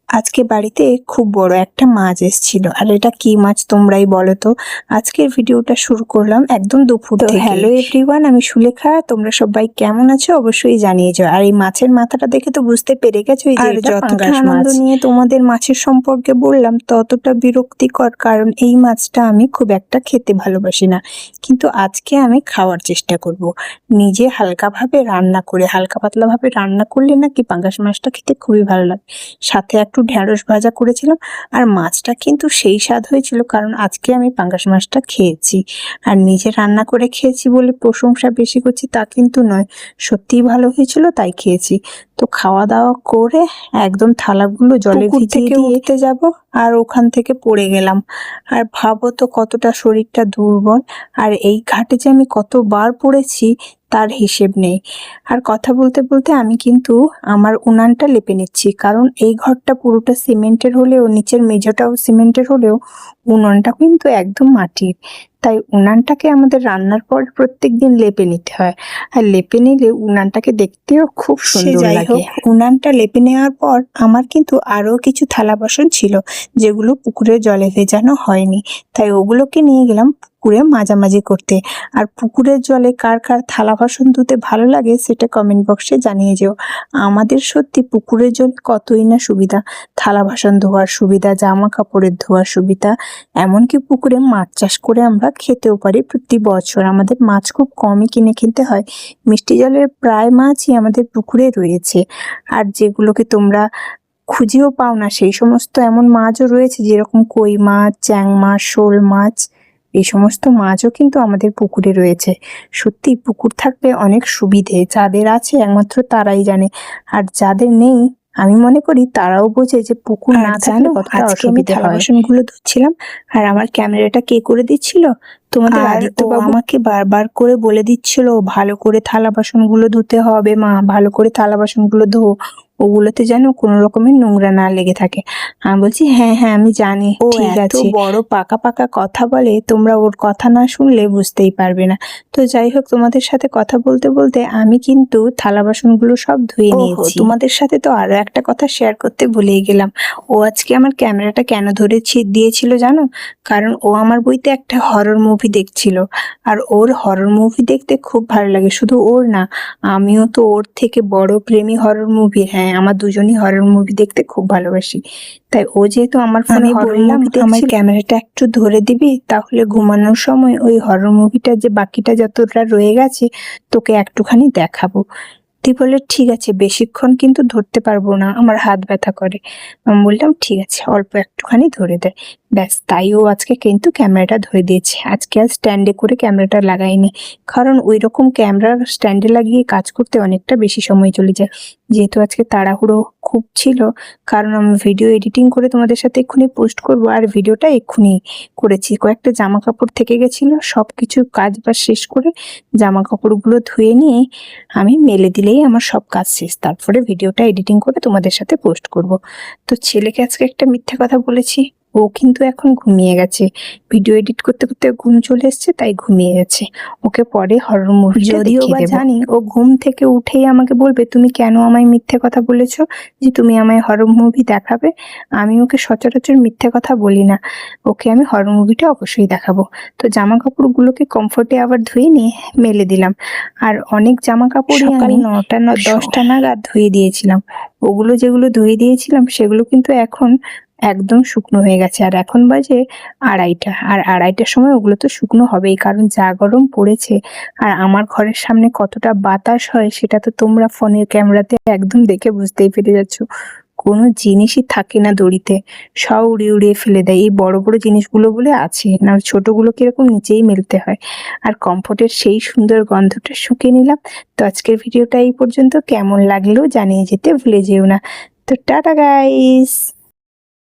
আজকে বাড়িতে খুব বড় একটা মাছ এসেছিল, আর এটা কি মাছ তোমরাই বলো তো। আজকের ভিডিওটা শুরু করলাম একদম দুপুর থেকে। হ্যালো এভরিওয়ান, আমি সুলেখা। তোমরা সবাই কেমন আছো অবশ্যই জানিয়ে যাও। আর এই মাছের মাথাটা দেখে তো বুঝতে পেরে গেছো যে এটা পাঙ্গাস মাছ। আনন্দ নিয়ে তোমাদের মাছের সম্পর্কে বললাম ততটা বিরক্তিকর, কারণ এই মাছটা আমি খুব একটা খেতে ভালোবাসি না, কিন্তু আজকে আমি খাওয়ার চেষ্টা করব। নিজে হালকাভাবে রান্না করে, হালকা পাতলাভাবে রান্না করলে নাকি পাঙ্গাস মাছটা খেতে খুবই ভালো লাগে। সাথে একটু ঢেঁড়স ভাজা করেছিলাম, আর মাছটা কিন্তু সেই স্বাদ হয়েছিল, কারণ আজকে আমি পাঙ্গাস মাছটা খেয়েছি। আর নিজে রান্না করে খেয়েছি বলে প্রশংসা বেশি করছি তা কিন্তু নয়, সত্যিই ভালো হয়েছিল তাই খেয়েছি। তো খাওয়া দাওয়া করে একদম থালাগুলো জলে ভিজিয়ে দিয়ে উঠতে যাব, আর ওখান থেকে পড়ে গেলাম। আর ভাবো তো কতটা শরীরটা দুর্বল, আর এই ঘাটে যে আমি কতবার পড়েছি তার হিসেব নেই। আর কথা বলতে বলতে আমি কিন্তু আমার উনানটা লেপে নিচ্ছি, কারণ এই ঘরটা পুরোটা সিমেন্টের হলেও, নিচের মেঝেটাও সিমেন্টের হলেও উনানটা কিন্তু একদম মাটির। তাই উনানটাকে আমাদের রান্নার পর প্রত্যেকদিন লেপে নিতে হয়, আর লেপে নিলে উনানটাকে দেখতেও খুব সুন্দর লাগে। উনানটা লেপে নেওয়ার পর আমার কিন্তু আরো কিছু থালা বাসন ছিল যেগুলো পুকুরের জলে ভেজানো হয়নি, তাই ওগুলোকে নিয়ে গেলাম পুকুরে মাঝামাঝি করতে। আর পুকুরের জলে কার কার থালা বাসন ধুতে ভালো লাগে সেটা কমেন্ট বক্সে জানিয়ে যেও। আমাদের সত্যি পুকুরের জল কতই না সুবিধা, থালা বাসন ধোয়ার সুবিধা, জামা কাপড়ের ধোয়ার সুবিধা, এমনকি পুকুরে মাছ চাষ করে আমরা খেতেও পারি। প্রতি বছর আমাদের মাছ খুব কমই কিনে খেতে হয়, মিষ্টি জলের প্রায় মাছই আমাদের পুকুরে রয়েছে। আর যেগুলোকে তোমরা খুঁজেও পাও না সেই সমস্ত এমন মাছও রয়েছে, যেরকম কই মাছ, চ্যাং মাছ, শোল মাছ, এই সমস্ত মাছও কিন্তু আমাদের পুকুরে রয়েছে। সত্যি পুকুর থাকলে অনেক সুবিধে, যাদের আছে একমাত্র তারাই জানে, আর যাদের নেই আমি মনে করি তারাও বোঝে যে পুকুর না থাকলে কতটা অসুবিধা হয়। বাসনগুলো ধুচ্ছিলাম, আর আমার ক্যামেরাটা কে করে দিচ্ছিল তোমাদের আদিত্যবাবু আমাকে বারবার করে বলে দিচ্ছিল ভালো করে থালা বাসনগুলো ধুতে হবে মা, ভালো করে থালা বাসনগুলো ধো, ওগুলোতে যেন কোনো রকমের নোংরা না লেগে থাকে। আমি বলছি হ্যাঁ হ্যাঁ আমি জানি, ঠিক আছে। বড় পাকা পাকা কথা বলে, তোমরা ওর কথা না শুনলে বুঝতেই পারবে না। তো যাই হোক, তোমাদের সাথে কথা বলতে বলতে আমি কিন্তু থালা বাসনগুলো সব ধুয়ে নিয়েছি। তোমাদের সাথে তো আরো একটা কথা শেয়ার করতে ভুলেই গেলাম। ও আজকে আমার ক্যামেরাটা কেন ধরে দিয়েছিল জানো? কারণ ও আমার বইতে একটা হরর মুভি দেখছিল, আর ওর হরর মুভি দেখতে খুব ভালো লাগে। শুধু ওর না, আমিও তো ওর থেকে বড় প্রেমী হরর মুভি। হ্যাঁ, আমার দুজনই হরর মুভি দেখতে খুব ভালোবাসি। তাই ও যেহেতু আমার ফোনে হরর মুভি দেখছিল, আমার ক্যামেরাটা একটু ধরে দিবি, তাহলে ঘুমানোর সময় ওই হরর মুভিটা যে বাকিটা যতটা রয়ে গেছে তোকে একটুখানি দেখাবো। তুই বলে ঠিক আছে, বেশিক্ষণ কিন্তু ধরতে পারবো না, আমার হাত ব্যথা করে। আমি বললাম ঠিক আছে, অল্প একটুখানি ধরে দেয়। ব্যাস, তাই ও আজকে কিন্তু ক্যামেরাটা ধরে দিয়েছে। আজকে আর স্ট্যান্ডে করে ক্যামেরাটা লাগাইনি, কারণ ওই রকম ক্যামেরা স্ট্যান্ডে লাগিয়ে কাজ করতে অনেকটা বেশি সময় চলে যায়। যেহেতু আজকে তাড়াহুড়ো খুব ছিল, কারণ আমি ভিডিও এডিটিং করে তোমাদের সাথে এক্ষুনি পোস্ট করব, আর ভিডিওটা এক্ষুনি করেছি। কয়েকটা জামা কাপড় থেকে গেছিলো, সব কিছু কাজ বাজ শেষ করে জামা কাপড়গুলো ধুয়ে নিয়ে আমি মেলে দিলেই আমার সব কাজ শেষ। তারপরে ভিডিওটা এডিটিং করে তোমাদের সাথে পোস্ট করব। তো ছেলেকে আজকে একটা মিথ্যা কথা বলেছি, ও কিন্তু এখন ঘুমিয়ে গেছে। ভিডিও এডিট করতে করতে ঘুম চলে এসছে, তাই ঘুমিয়ে গেছে। ওকে পরে হরর মুভি, যদিও বা জানি ও ঘুম থেকে উঠেই আমাকে বলবে তুমি কেন আমায় মিথ্যে কথা বলেছো, যে তুমি আমায় হরর মুভি দেখাবে। আমি ওকে সচরাচর মিথ্যে কথা বলি না, ওকে আমি হরর মুভিটা অবশ্যই দেখাবো। তো জামা কাপড়গুলোকে কমফোর্টে আবার ধুয়ে নিয়ে মেলে দিলাম। আর অনেক জামা কাপড়ই আমি 9টা 10টা নাগাদ ধুয়ে দিয়েছিলাম। ওগুলো যেগুলো ধুয়ে দিয়েছিলাম সেগুলো কিন্তু এখন একদম শুকনো হয়ে গেছে। আর এখন বাজে 2:30, আর 2:30টার সময় ওগুলো তো শুকনো হবেই, কারণ যা গরম পড়েছে। আর আমার ঘরের সামনে কতটা বাতাস হয় সেটা তো তোমরা ফোনের ক্যামেরাতে একদম দেখে বুঝতেই পেরে যাচ্ছ। কোনো জিনিসই থাকে না দড়িতে, সব উড়িয়ে উড়িয়ে ফেলে দেয়। এই বড় বড় জিনিসগুলো বলে আছে, না ছোটগুলো কিরকম নিচেই মেলতে হয়। আর কমফোর্টের সেই সুন্দর গন্ধটা শুকে নিলাম। তো আজকের ভিডিওটা এই পর্যন্ত, কেমন লাগলো জানিয়ে যেতে ভুলে যেও না। তো টাটা গাইস।